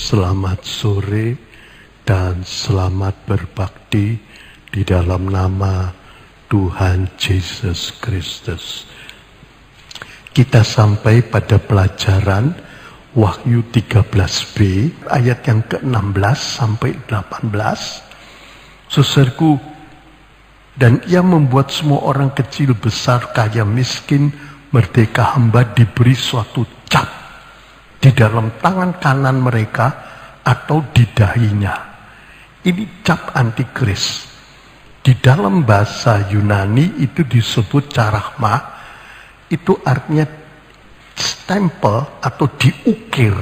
Selamat sore dan selamat berbakti di dalam nama Tuhan Yesus Kristus. Kita sampai pada pelajaran Wahyu 13b ayat yang ke-16 sampai 18. Saudaraku, dan ia membuat semua orang kecil, besar, kaya, miskin, merdeka, hamba diberi suatu cap di dalam tangan kanan mereka atau di dahinya. Ini cap antikris. Di dalam bahasa Yunani itu disebut charagma. Itu artinya stempel atau diukir.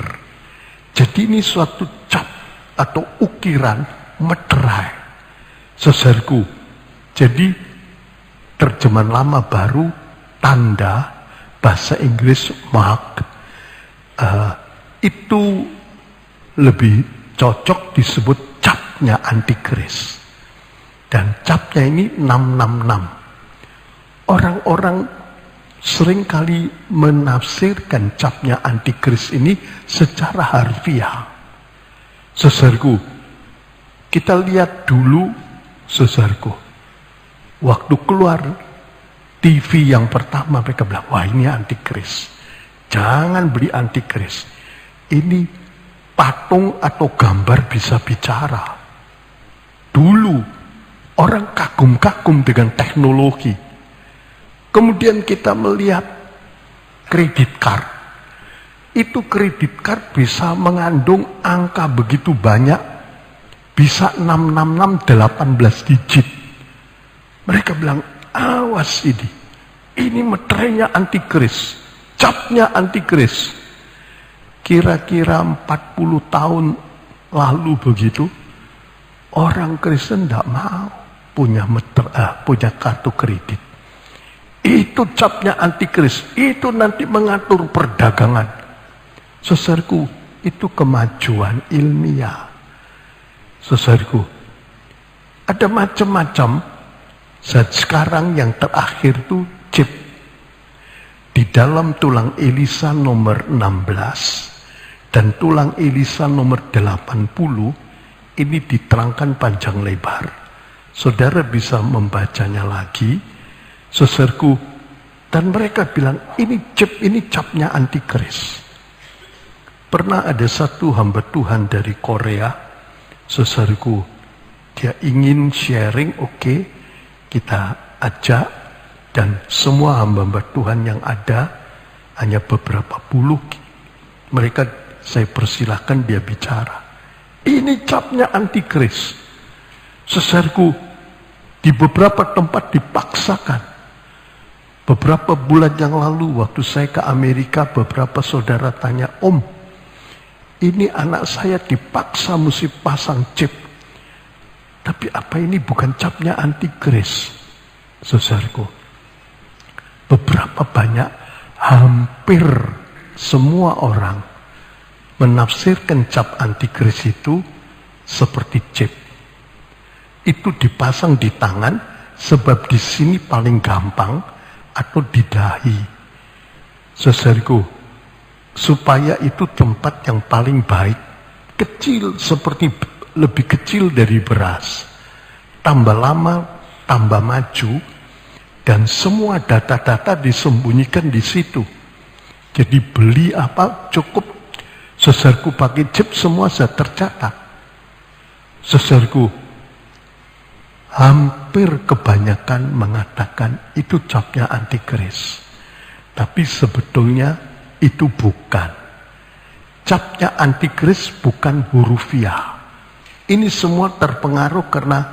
Jadi ini suatu cap atau ukiran meterai. Saudaraku, jadi terjemahan lama baru tanda, bahasa Inggris mark, itu lebih cocok disebut capnya antikris. Dan capnya ini 666. Orang-orang seringkali menafsirkan capnya antikris ini secara harfiah. Saudaraku, kita lihat dulu, saudaraku, waktu keluar TV yang pertama mereka bilang, wah ini antikris. Jangan beli antikris. Ini patung atau gambar bisa bicara. Dulu orang kagum-kagum dengan teknologi. Kemudian kita melihat kredit card. Itu kredit card bisa mengandung angka begitu banyak. Bisa 666 18 digit. Mereka bilang, awas ini. Ini meterainya antikris. Capnya antikris. Kira-kira 40 tahun lalu begitu, orang Kristen tidak mau punya kartu kredit. Itu capnya antikris. Itu nanti mengatur perdagangan. Saudaraku, itu kemajuan ilmiah. Saudaraku, ada macam-macam. Saat sekarang yang terakhir itu chip. Di dalam tulang Elisa nomor 16 dan tulang Elisa nomor 80 ini diterangkan panjang lebar. Saudara bisa membacanya lagi, saudaraku. Dan mereka bilang ini chip, ini capnya antikris. Pernah ada satu hamba Tuhan dari Korea, saudaraku, dia ingin sharing, oke, kita ajak. Dan semua hamba-hamba Tuhan yang ada, hanya beberapa puluh, mereka saya persilahkan dia bicara. Ini capnya antikris. Saudaraku, di beberapa tempat dipaksakan. Beberapa bulan yang lalu waktu saya ke Amerika, beberapa saudara tanya, Om, ini anak saya dipaksa mesti pasang chip. Tapi apa ini bukan capnya antikris? Saudaraku, beberapa banyak, hampir semua orang menafsirkan cap antikris itu seperti chip. Itu dipasang di tangan sebab di sini paling gampang atau di dahi. Saudaraku, supaya itu tempat yang paling baik, kecil seperti lebih kecil dari beras. Tambah lama, tambah maju. Dan semua data-data disembunyikan di situ. Jadi beli apa cukup. Saudaraku pakai chip semua sudah tercatat. Saudaraku, hampir kebanyakan mengatakan itu capnya antikris. Tapi sebetulnya itu bukan. Capnya antikris bukan hurufiah. Ini semua terpengaruh karena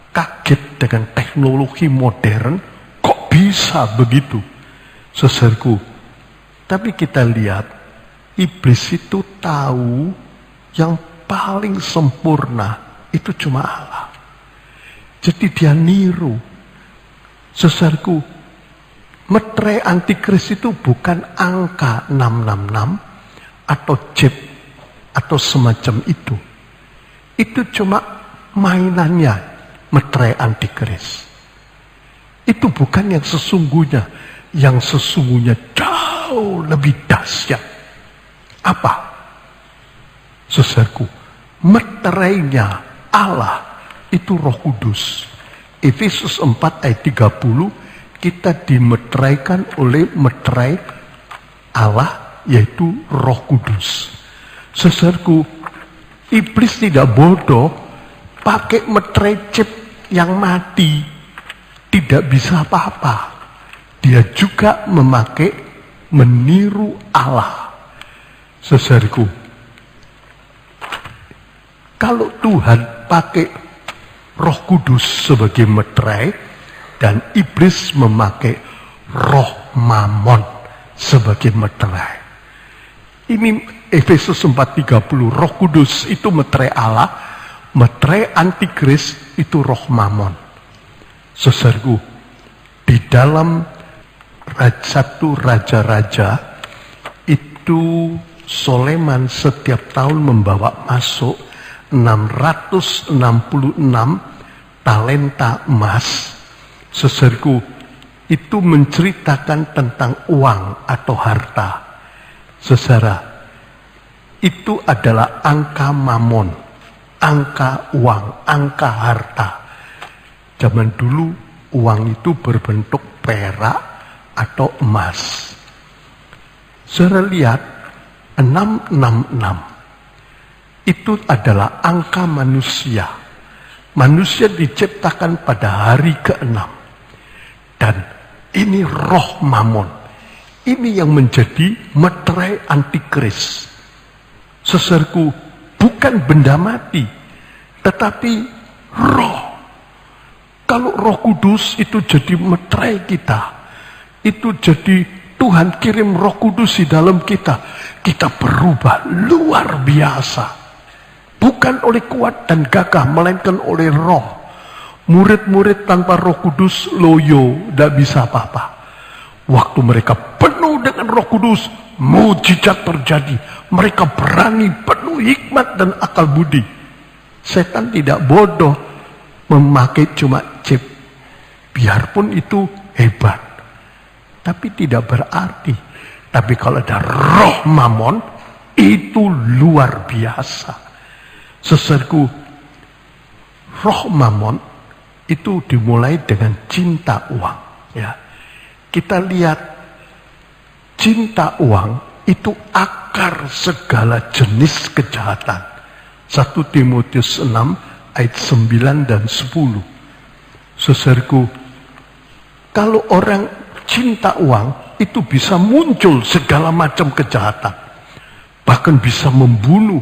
kaget dengan teknologi modern. Bisa begitu, saudaraku. Tapi kita lihat, iblis itu tahu yang paling sempurna itu cuma Allah. Jadi dia niru. Saudaraku, meterai antikris itu bukan angka 666 atau chip atau semacam itu. Itu cuma mainannya meterai antikris. Itu bukan yang sesungguhnya. Yang sesungguhnya jauh lebih dahsyat. Apa? Saudaraku, meterainya Allah itu Roh Kudus. Efesus 4 ayat 30, kita dimeteraikan oleh meterai Allah, yaitu Roh Kudus. Saudaraku, iblis tidak bodoh pakai meterai chip yang mati, tidak bisa apa-apa. Dia juga meniru Allah. Saudaraku, kalau Tuhan pakai Roh Kudus sebagai meterai dan iblis memakai roh Mamon sebagai meterai. Ini Efesus 4:30, Roh Kudus itu meterai Allah, meterai antikris itu roh Mamon. Saudaraku, di dalam satu raja-raja itu Soleman setiap tahun membawa masuk 666 talenta emas. Saudaraku, itu menceritakan tentang uang atau harta. Saudara, itu adalah angka Mamon, angka uang, angka harta. Zaman dulu uang itu berbentuk perak atau emas. Saudara lihat 666 itu adalah angka manusia. Manusia diciptakan pada hari ke-6. Dan ini roh Mamon. Ini yang menjadi meterai antikris. Saudaraku, bukan benda mati, tetapi roh. Kalau Roh Kudus itu jadi meterai kita, itu jadi Tuhan kirim Roh Kudus di dalam kita, kita berubah luar biasa. Bukan oleh kuat dan gagah, melainkan oleh roh. Murid-murid tanpa Roh Kudus loyo, tidak bisa apa-apa. Waktu mereka penuh dengan Roh Kudus, mujizat terjadi. Mereka berani, penuh hikmat dan akal budi. Setan tidak bodoh memakai cuma chip. Biarpun itu hebat, tapi tidak berarti. Tapi kalau ada roh Mamon, itu luar biasa. Saudaraku, roh Mamon itu dimulai dengan cinta uang. Ya, kita lihat cinta uang itu akar segala jenis kejahatan. 1 Timotius 6 ayat 9 dan 10. Saudaraku, kalau orang cinta uang itu bisa muncul segala macam kejahatan. Bahkan bisa membunuh,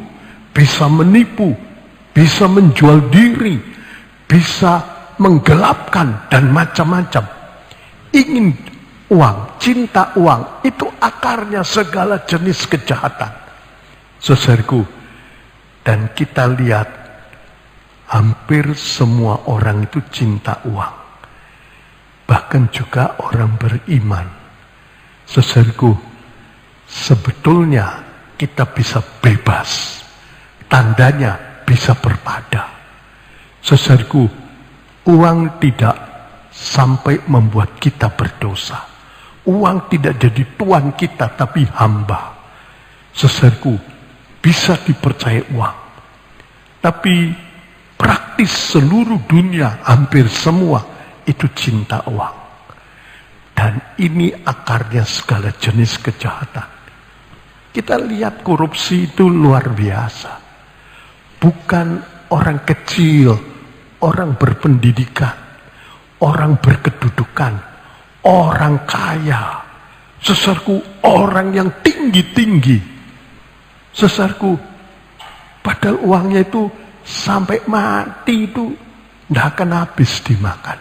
bisa menipu, bisa menjual diri, bisa menggelapkan dan macam-macam. Ingin uang, cinta uang, itu akarnya segala jenis kejahatan. Saudaraku, dan kita lihat hampir semua orang itu cinta uang. Bahkan juga orang beriman. Saudaraku, sebetulnya kita bisa bebas. Tandanya bisa berpada. Saudaraku, uang tidak sampai membuat kita berdosa. Uang tidak jadi tuan kita, tapi hamba. Saudaraku, bisa dipercaya uang. Tapi praktis seluruh dunia, hampir semua, itu cinta uang. Dan ini akarnya segala jenis kejahatan. Kita lihat korupsi itu luar biasa. Bukan orang kecil, orang berpendidikan, orang berkedudukan, orang kaya. Saudaraku, orang yang tinggi-tinggi. Saudaraku, padahal uangnya itu sampai mati itu tidak akan habis dimakan.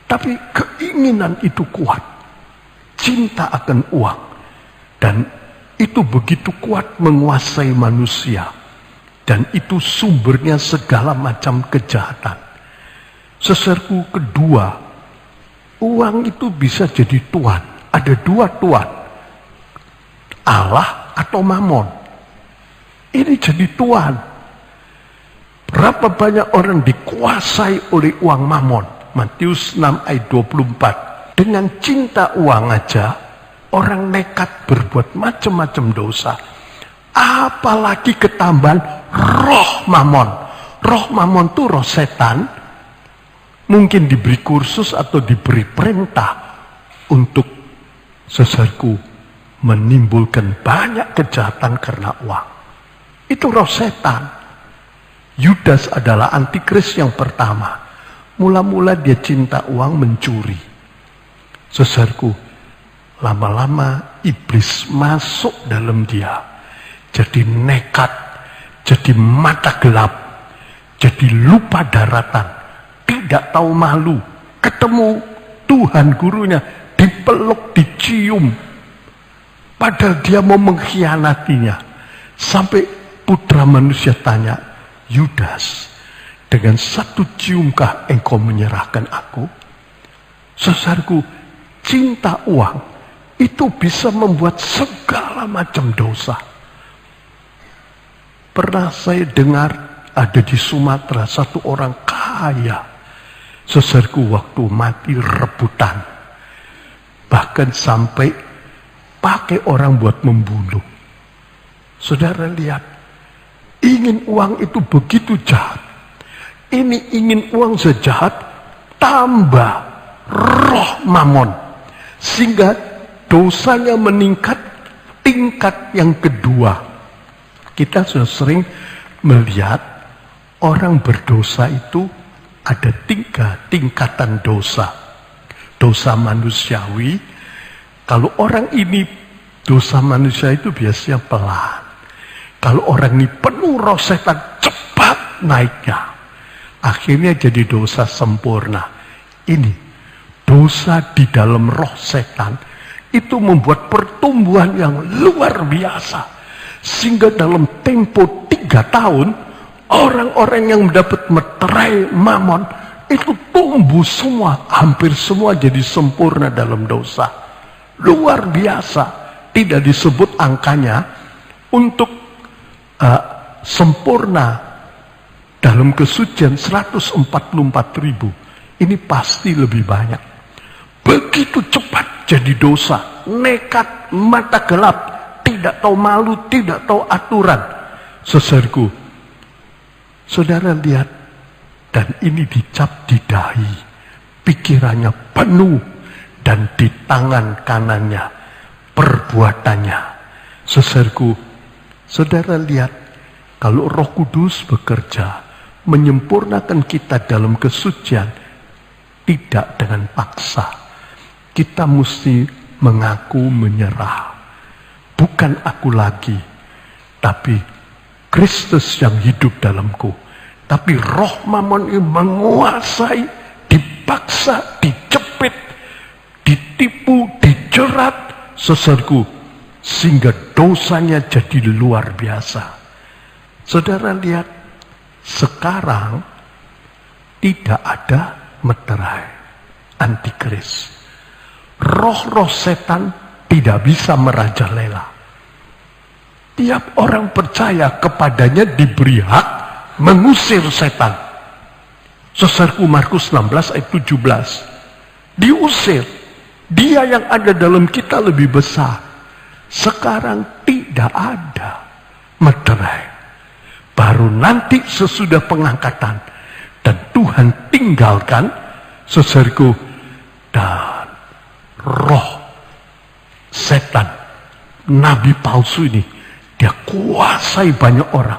Tapi keinginan itu kuat. Cinta akan uang. Dan itu begitu kuat menguasai manusia. Dan itu sumbernya segala macam kejahatan. Saudaraku, kedua, uang itu bisa jadi tuan. Ada dua tuan. Allah atau Mamon. Ini jadi tuan. Berapa banyak orang dikuasai oleh uang Mamon? Matius 6 ayat 24. Dengan cinta uang aja, orang nekat berbuat macam-macam dosa. apalagi ketambahan roh mamon. Roh mamon itu roh setan, mungkin diberi kursus atau diberi perintah untuk saudaraku menimbulkan banyak kejahatan karena uang. Itu roh setan. Yudas adalah antikris yang pertama. Mula-mula dia cinta uang, mencuri. Saudaraku, lama-lama iblis masuk dalam dia. Jadi nekat, jadi mata gelap, jadi lupa daratan, tidak tahu malu. Ketemu Tuhan gurunya, dipeluk, dicium. Padahal dia mau mengkhianatinya. Sampai putra manusia tanya, Yudas, dengan satu ciumkah engkau menyerahkan aku? Saudaraku, cinta uang itu bisa membuat segala macam dosa. Pernah saya dengar ada di Sumatera satu orang kaya. Saudaraku, waktu mati rebutan. Bahkan sampai pakai orang buat membunuh. Saudara lihat, ingin uang itu begitu jahat. Ini ingin uang sejahat, tambah roh mamon. Sehingga dosanya meningkat tingkat yang kedua. Kita sudah sering melihat orang berdosa itu ada 3 tingkatan dosa. Dosa manusiawi, kalau orang ini dosa manusia itu biasanya pelan. Kalau orang ini penuh roh setan, cepat naiknya. Akhirnya jadi dosa sempurna. Ini dosa di dalam roh setan itu membuat pertumbuhan yang luar biasa. Sehingga dalam tempo 3 tahun, orang-orang yang mendapat meterai mamon itu tumbuh semua, hampir semua jadi sempurna dalam dosa. Luar biasa. Tidak disebut angkanya untuk sempurna dalam kesucian 144.000. Ini pasti lebih banyak. Begitu cepat jadi dosa, nekat, mata gelap, tidak tahu malu, tidak tahu aturan. Saudaraku, saudara lihat, dan ini dicap di dahi, pikirannya penuh, dan di tangan kanannya perbuatannya. Saudaraku, saudara lihat, kalau Roh Kudus bekerja menyempurnakan kita dalam kesucian, tidak dengan paksa. Kita mesti mengaku menyerah. Bukan aku lagi, tapi Kristus yang hidup dalamku. Tapi roh mamon ini menguasai, dipaksa, dicepit, ditipu, dijerat, saudaraku, sehingga dosanya jadi luar biasa. Saudara lihat, sekarang tidak ada meterai, antikris. Roh-roh setan tidak bisa merajalela. Tiap orang percaya kepadanya diberi hak mengusir setan. Saudaraku, Markus 16 ayat 17. Diusir. Dia yang ada dalam kita lebih besar. Sekarang tidak ada meterai. Baru nanti sesudah pengangkatan dan Tuhan tinggalkan, saudaraku, dan roh setan, nabi palsu ini, dia kuasai banyak orang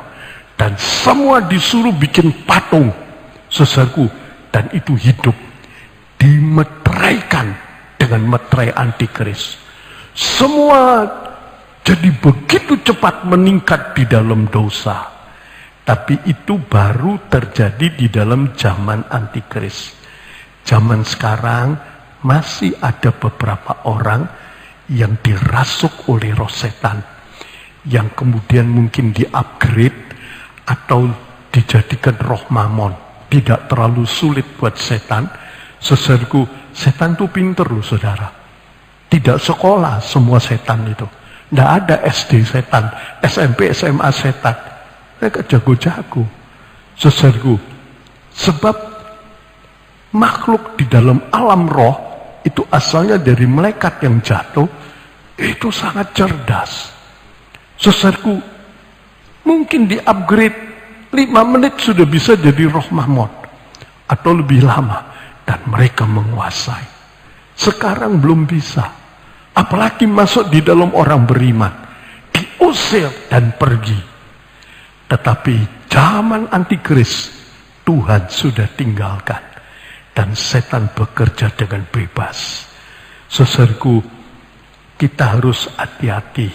dan semua disuruh bikin patung, saudaraku, dan itu hidup dimeteraikan dengan meterai antikris. Semua jadi begitu cepat meningkat di dalam dosa. Tapi itu baru terjadi di dalam zaman antikris. Zaman sekarang masih ada beberapa orang yang dirasuk oleh roh setan, yang kemudian mungkin di-upgrade atau dijadikan roh mamon. Tidak terlalu sulit buat setan. Saudaraku, setan itu pinter loh saudara. Tidak sekolah semua setan itu. Tidak ada SD setan, SMP, SMA setan. Mereka jago-jago. Saudaraku, sebab makhluk di dalam alam roh itu asalnya dari malaikat yang jatuh, itu sangat cerdas. Saudaraku, Mungkin di upgrade 5 menit sudah bisa jadi roh mamon. Atau lebih lama. Dan mereka menguasai. Sekarang belum bisa. Apalagi masuk di dalam orang beriman. Diusir dan pergi. Tetapi zaman antikris Tuhan sudah tinggalkan. Dan setan bekerja dengan bebas. Saudaraku, kita harus hati-hati.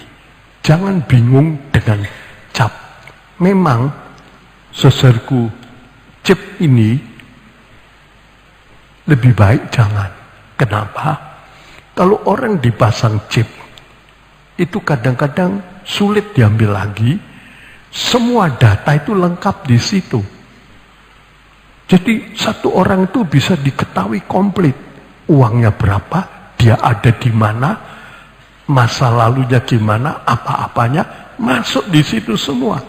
Jangan bingung dengan cap. Memang, saudaraku, chip ini lebih baik jangan. Kenapa? Kalau orang dipasang chip, itu kadang-kadang sulit diambil lagi. Semua data itu lengkap di situ. Jadi satu orang itu bisa diketahui komplit. Uangnya berapa, dia ada di mana, masa lalunya gimana, apa-apanya, masuk di situ semua.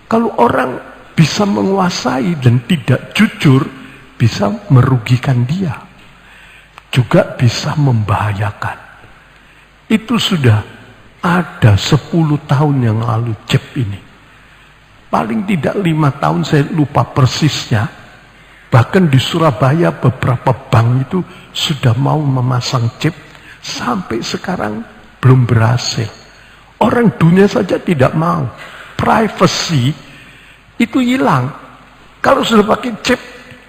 Kalau orang bisa menguasai dan tidak jujur, bisa merugikan dia. Juga bisa membahayakan. Itu sudah ada 10 tahun yang lalu chip ini. Paling tidak 5 tahun, saya lupa persisnya. Bahkan di Surabaya beberapa bank itu sudah mau memasang chip. Sampai sekarang belum berhasil. Orang dunia saja tidak mau. Privacy itu hilang. Kalau sudah pakai chip,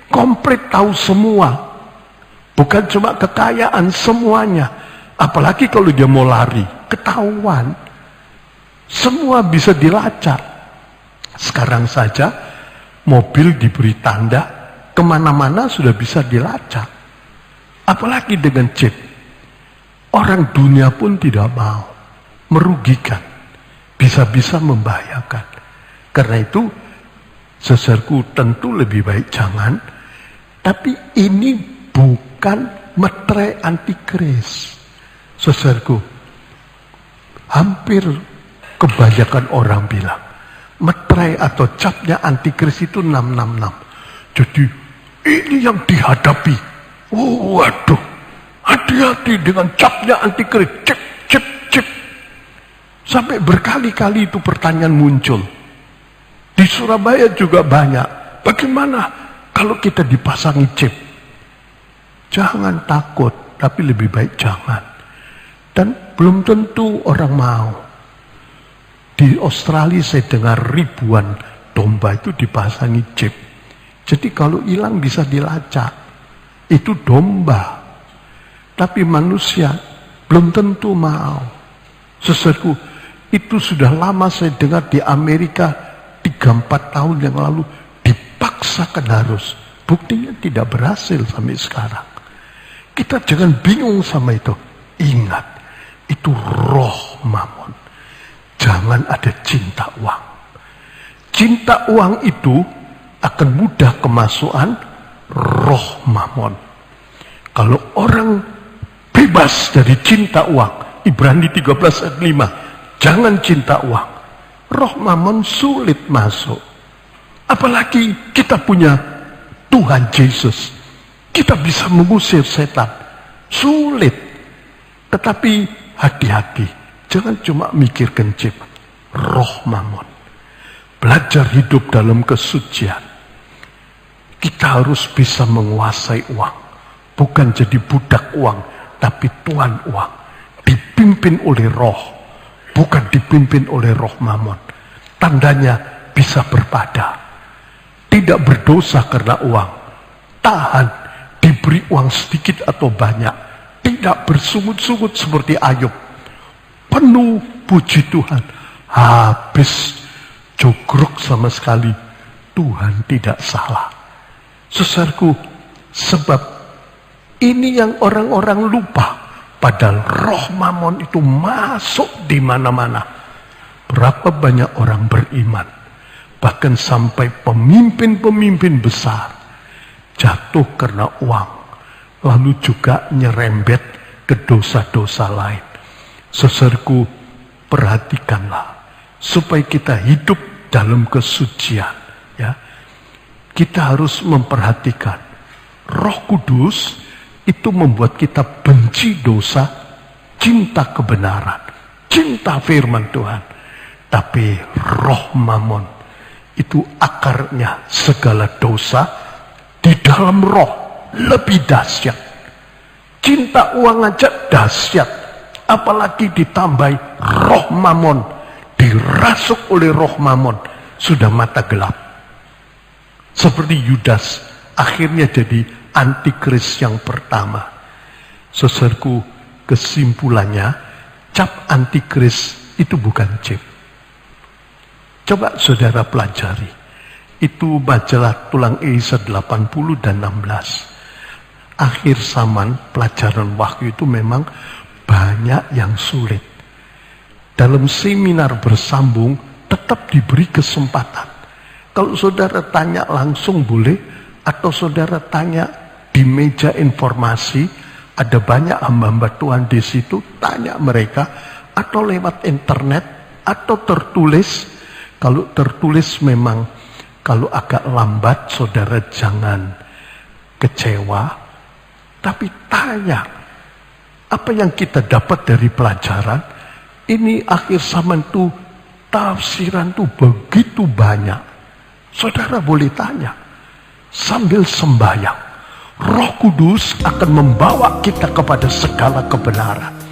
komplit tahu semua. Bukan cuma kekayaan, semuanya. Apalagi kalau dia mau lari, ketahuan. Semua bisa dilacak. Sekarang saja mobil diberi tanda, kemana-mana sudah bisa dilacak. Apalagi dengan chip. Orang dunia pun tidak mau. Merugikan. Bisa-bisa membahayakan. Karena itu, saudaraku, tentu lebih baik jangan. Tapi ini bukan meterai antikris. Saudaraku, hampir kebanyakan orang bilang, meterai atau capnya antikris itu 666. Jadi ini yang dihadapi. Oh, waduh, hati-hati dengan capnya antikris. Cip, cip, cip. Sampai berkali-kali itu pertanyaan muncul. Di Surabaya juga banyak. Bagaimana kalau kita dipasangi chip? Jangan takut, tapi lebih baik jangan. Dan belum tentu orang mau. Di Australia saya dengar ribuan domba itu dipasangi chip. Jadi kalau hilang bisa dilacak. Itu domba. Tapi manusia belum tentu mau. Saudaraku, itu sudah lama saya dengar di Amerika 3-4 tahun yang lalu dipaksakan harus. Buktinya tidak berhasil sampai sekarang. Kita jangan bingung sama itu. Ingat, itu roh mamon. Jangan ada cinta uang. Cinta uang itu akan mudah kemasukan roh mamon. Kalau orang bebas dari cinta uang, Ibrani 13 ayat 5, jangan cinta uang. Roh mamon sulit masuk. Apalagi kita punya Tuhan Yesus. Kita bisa mengusir setan. Sulit. Tetapi hati-hati. Jangan cuma mikirkan chip. Roh mamon. Belajar hidup dalam kesucian. Kita harus bisa menguasai uang. Bukan jadi budak uang, tapi tuan uang. Dipimpin oleh roh. Bukan dipimpin oleh roh mamon. Tandanya bisa berpada. Tidak berdosa karena uang. Tahan, diberi uang sedikit atau banyak. Tidak bersungut-sungut seperti Ayub. Penuh, puji Tuhan. Habis jogrok sama sekali. Tuhan tidak salah. Saudaraku, sebab ini yang orang-orang lupa. Padahal roh mamon itu masuk di mana-mana. Berapa banyak orang beriman. Bahkan sampai pemimpin-pemimpin besar. Jatuh karena uang. Lalu juga nyerembet ke dosa-dosa lain. Saudaraku, perhatikanlah. Supaya kita hidup dalam kesucian. Ya. Kita harus memperhatikan. Roh Kudus itu membuat kita benci dosa, cinta kebenaran, cinta firman Tuhan. Tapi roh mamon itu akarnya segala dosa. Di dalam roh lebih dahsyat. Cinta uang aja dahsyat, apalagi ditambahi roh mamon, dirasuk oleh roh mamon, sudah mata gelap. Seperti Yudas akhirnya jadi antikris yang pertama. Saudaraku, kesimpulannya, cap antikris itu bukan chip. Coba saudara pelajari. Itu majalah Tulang Isa 80 dan 16. Akhir zaman pelajaran wahyu itu memang banyak yang sulit. Dalam seminar bersambung tetap diberi kesempatan. Kalau saudara tanya langsung boleh, atau saudara tanya di meja informasi, ada banyak hamba-hamba Tuhan di situ, tanya mereka, atau lewat internet, atau tertulis. Kalau tertulis memang, kalau agak lambat, saudara jangan kecewa. Tapi tanya, apa yang kita dapat dari pelajaran? Ini akhir zaman itu, tafsiran itu begitu banyak. Saudara boleh tanya, sambil sembahyang. Roh Kudus akan membawa kita kepada segala kebenaran.